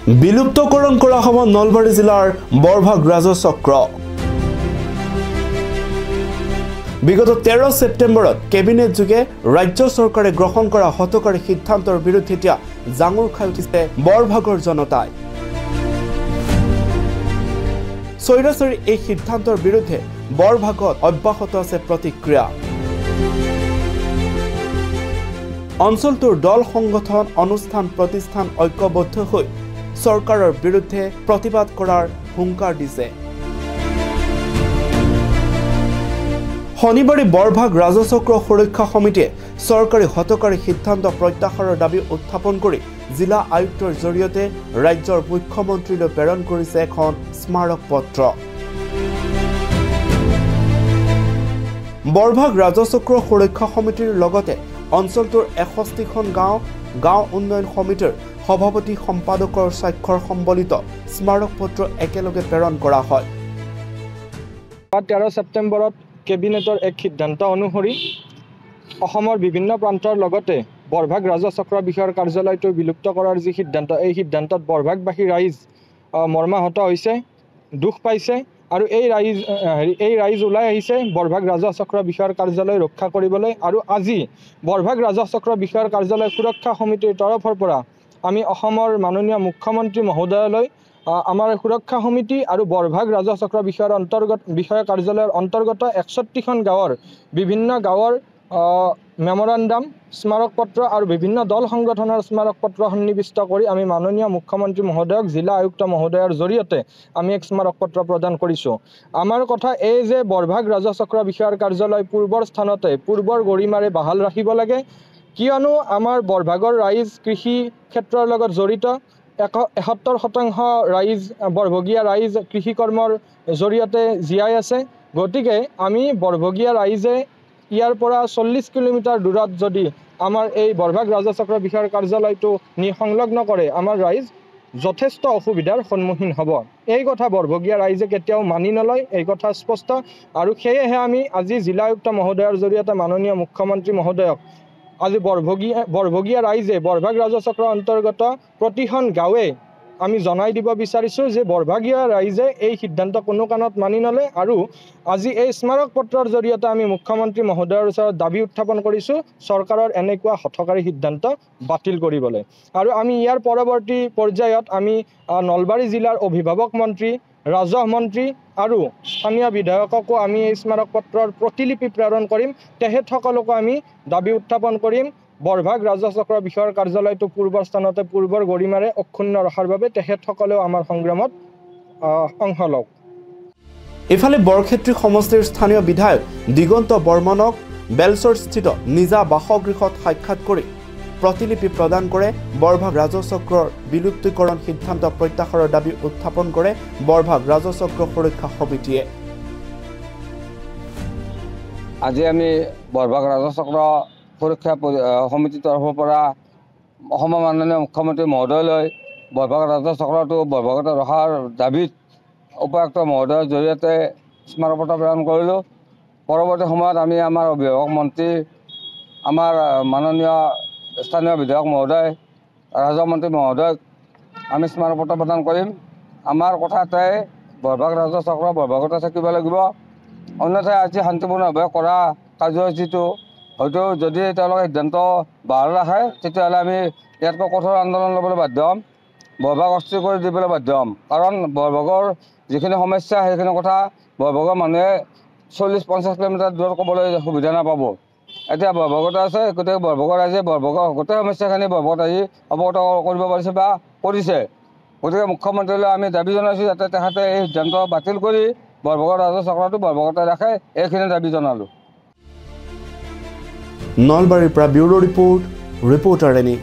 বিলুপ্তকৰণ কৰা হ'ব নলবাৰী জিলাৰ বৰভাগ ৰাজচক্ৰ। বিগত 13 ছেপ্টেম্বৰত কেবিনেট যোগে ৰাজ্য চৰকাৰে গ্ৰহণ কৰা হতকাৰী সিদ্ধান্তৰ বিৰুদ্ধে এতিয়া জাঙুৰ খাই উঠিছে বৰভাগৰ জনতাই। চৈৰাচৰি এই সিদ্ধান্তৰ বিৰুদ্ধে বৰভাগত অব্যাহত আছে প্ৰতিক্ৰিয়া। অঞ্চলটোৰ দল সংগঠন অনুষ্ঠান প্ৰতিষ্ঠান ঐক্যবদ্ধ হৈ চৰকাৰৰ বিৰুদ্ধে প্ৰতিবাদ কৰাৰ হুংকাৰ দিছে। শনিবাৰে বৰভাগ ৰাজচক্ৰ সুৰক্ষা সমিতিয়ে চৰকাৰী হতকাৰী সিদ্ধান্ত প্ৰত্যাহাৰৰ দাবী উত্থাপন কৰি জিলা আয়ুক্তৰ জৰিয়তে ৰাজ্যৰ মুখ্যমন্ত্ৰীলৈ প্ৰেৰণ কৰিছে এখন স্মাৰক পত্ৰ। বৰভাগ ৰাজচক্ৰ সুৰক্ষা সমিতিৰ লগতে অঞ্চলটোৰ 61খন গাঁও উন্নয়ন সমিতিৰ সভাপতি সম্পাদকৰ স্বাক্ষৰ সম্বলিত স্মাৰক পত্ৰ একেলগে প্ৰেৰণ কৰা হয়। 13 ছেপ্টেম্বৰত কেবিনেটৰ এক সিদ্ধান্ত অনুসৰি অসমৰ বিভিন্ন প্ৰান্তৰ লগতে বৰভাগ ৰাজচক্ৰ বিষয়ৰ কাৰ্যালয়টো বিলুপ্ত কৰাৰ যি সিদ্ধান্ত, এই সিদ্ধান্তত বৰভাগবাসী ৰাইজ মৰ্মাহত হৈছে, দুখ পাইছে আৰু এই ৰাইজ ওলাই আহিছে বৰভাগ ৰাজচক্ৰ বিষয়ৰ কাৰ্যালয় ৰক্ষা কৰিবলৈ। আৰু আজি বৰভাগ ৰাজচক্ৰ বিষয়ৰ কাৰ্যালয় সুৰক্ষা সমিতিৰ তৰফৰ পৰা আমি অসমৰ মাননীয় মুখ্যমন্ত্ৰী মহোদয়লৈ আমাৰ সুৰক্ষা সমিতি আৰু বৰভাগ ৰাজচক্ৰ বিষয়ৰ কাৰ্যালয়ৰ অন্তৰ্গত 61খন গাঁৱৰ বিভিন্ন গাঁৱৰ মেমৰেণ্ডাম স্মাৰক পত্ৰ আৰু বিভিন্ন দল সংগঠনৰ স্মাৰক পত্ৰ সন্নিৱিষ্ট কৰি আমি মাননীয় মুখ্যমন্ত্ৰী মহোদয়ক জিলা আয়ুক্ত মহোদয়ৰ জৰিয়তে আমি এক স্মাৰক পত্ৰ প্ৰদান কৰিছোঁ। আমাৰ কথা এই যে বৰভাগ ৰাজচক্ৰ বিষয়ৰ কাৰ্যালয় পূৰ্বৰ স্থানতে পূৰ্বৰ গৰিমাৰে বাহাল ৰাখিব লাগে, কিয়নো আমাৰ বৰভাগৰ ৰাইজ কৃষি ক্ষেত্ৰৰ লগত জড়িত। 71% ৰাইজ বৰভগীয়া ৰাইজ কৃষি কৰ্মৰ জৰিয়তে জীয়াই আছে। গতিকে আমি বৰভগীয়া ৰাইজে ইয়াৰ পৰা 40 কিলোমিটাৰ দূৰত যদি আমাৰ এই বৰভাগ ৰাজচক্ৰ বিষয়ৰ কাৰ্যালয়টো সংলগ্ন কৰে, আমাৰ ৰাইজ যথেষ্ট অসুবিধাৰ সন্মুখীন হ'ব। এই কথা বৰভগীয়া ৰাইজে কেতিয়াও মানি নলয়, এই কথা স্পষ্ট। আৰু সেয়েহে আমি আজি জিলা আয়ুক্ত মহোদয়ৰ জৰিয়তে মাননীয় মুখ্যমন্ত্ৰী মহোদয়ক আজি বৰভগীয়া ৰাইজে বৰভাগ ৰাজচক্ৰৰ অন্তৰ্গত প্ৰতিখন গাঁৱে আমি জনাই দিব বিচাৰিছোঁ যে বৰভাগীয়া ৰাইজে এই সিদ্ধান্ত কোনো কাৰণত মানি নলয়। আৰু আজি এই স্মাৰক পত্ৰৰ জৰিয়তে আমি মুখ্যমন্ত্ৰী মহোদয়ৰ ওচৰত দাবী উত্থাপন কৰিছোঁ চৰকাৰৰ এনেকুৱা হঠকাৰী সিদ্ধান্ত বাতিল কৰিবলৈ। আৰু আমি ইয়াৰ পৰৱৰ্তী পৰ্যায়ত আমি নলবাৰী জিলাৰ অভিভাৱক মন্ত্ৰী, ৰাজহ মন্ত্ৰী আৰু স্থানীয় বিধায়ককো আমি এই স্মাৰক পত্ৰৰ প্ৰতিলিপি প্ৰেৰণ কৰিম। তেখেতসকলকো আমি দাবী উত্থাপন কৰিম বৰভাগ ৰাজচক্ৰ বিষয়ৰ কাৰ্যালয়টো পূৰ্বৰ স্থানতে পূৰ্বৰ গৰিমাৰে অক্ষুণ্ণ ৰখাৰ বাবে তেখেতসকলেও আমাৰ সংগ্ৰামত অংশ লওক। ইফালে বৰক্ষেত্ৰী সমষ্টিৰ স্থানীয় বিধায়ক দিগন্ত বৰ্মনক বেলচৰস্থিত নিজা বাসগৃহত সাক্ষাৎ কৰি প্ৰতিলিপি প্ৰদান কৰে। বৰভাগ ৰাজচক্ৰৰ বিলুপ্তিকৰণ সিদ্ধান্ত প্ৰত্যাহাৰৰ দাবী উত্থাপন কৰে বৰভাগ ৰাজচক্ৰ সুৰক্ষা সমিতিয়ে। আজি আমি বৰভাগ ৰাজচক্ৰ সুৰক্ষা সমিতিৰ তৰফৰ পৰা অসমৰ মাননীয় মুখ্যমন্ত্ৰী মহোদয়লৈ বৰভাগ ৰাজচক্ৰটো বৰভাগতে ৰখাৰ দাবীত উপায়ুক্ত মহোদয়ৰ জৰিয়তে স্মাৰক পত্ৰ প্ৰেৰণ কৰিলোঁ। পৰৱৰ্তী সময়ত আমি আমাৰ অভিভাৱক মন্ত্ৰী, আমাৰ মাননীয় স্থানীয় বিধায়ক মহোদয়, ৰাজহ মন্ত্ৰী মহোদয়ক আমি স্মাৰক পত্ৰ প্ৰদান কৰিম। আমাৰ কথা এটাই, বৰভাগ ৰাজচক্ৰ বৰভাগতে থাকিব লাগিব। অন্যথাই আজি শান্তিপূৰ্ণভাৱে কৰা কাৰ্যসূচীটো হয়তো যদি তেওঁলোকে সিদ্ধান্ত বাহাল ৰাখে তেতিয়াহ'লে আমি ইয়াতকৈ কঠোৰ আন্দোলন ল'বলৈ বাধ্য হ'ম, বৰভাগ অস্থিৰ কৰি দিবলৈ বাধ্য হ'ম। কাৰণ বৰভাগৰ যিখিনি সমস্যা সেইখিনি কথা বৰভাগৰ মানুহে 40-50 কিলোমিটাৰ দূৰত ক'বলৈ সুবিধা নাপাব। এতিয়া বৰভাগতে আছে, গতিকে বৰভাগৰ ৰাইজে বৰভাগৰ গোটেই সমস্যাখিনি বৰভাগত আহি অৱগত কৰিব পাৰিছে বা কৰিছে। গতিকে মুখ্যমন্ত্ৰীলৈ আমি দাবী জনাইছোঁ যাতে তেখেতে এই সিদ্ধান্ত বাতিল কৰি বৰভাগৰ ৰাজচক্ৰটো বৰভাগতে ৰাখে, এইখিনি দাবী জনালোঁ। নলবাৰীৰ পৰা ব্যুৰো ৰিপৰ্টাৰ এনি।